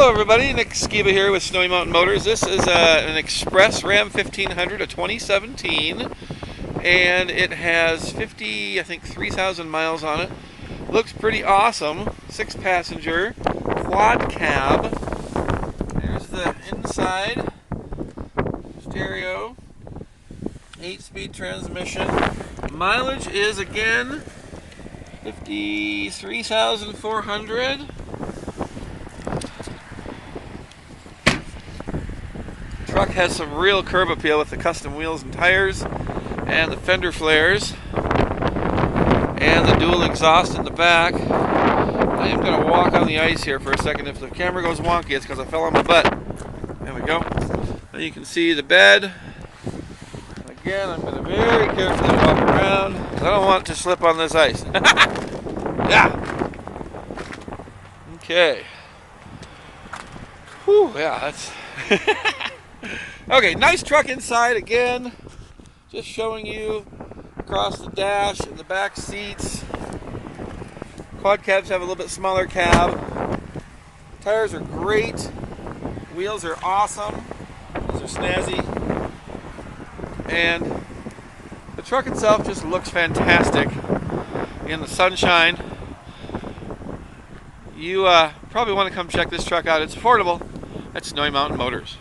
Hello everybody, Nick Skiba here with Snowy Mountain Motors. This is an Express Ram 1500, a 2017, and it has 3,000 miles on it. Looks pretty awesome. 6-passenger, quad cab. There's the inside, stereo, 8-speed transmission. Mileage is again 53,400. Truck has some real curb appeal with the custom wheels and tires and the Fender Flares and the dual exhaust in the back. I am going to walk on the ice here for a second. If the camera goes wonky, it's because I fell on my butt. There we go. Now you can see the bed. Again, I'm going to very carefully walk around because I don't want to slip on this ice. Yeah. Okay. Whew, yeah, that's... Okay, nice truck inside again. Just showing you across the dash and the back seats. Quad cabs have a little bit smaller cab. Tires are great. Wheels are awesome. These are snazzy. And the truck itself just looks fantastic in the sunshine. You probably want to come check this truck out. It's affordable at Snowy Mountain Motors.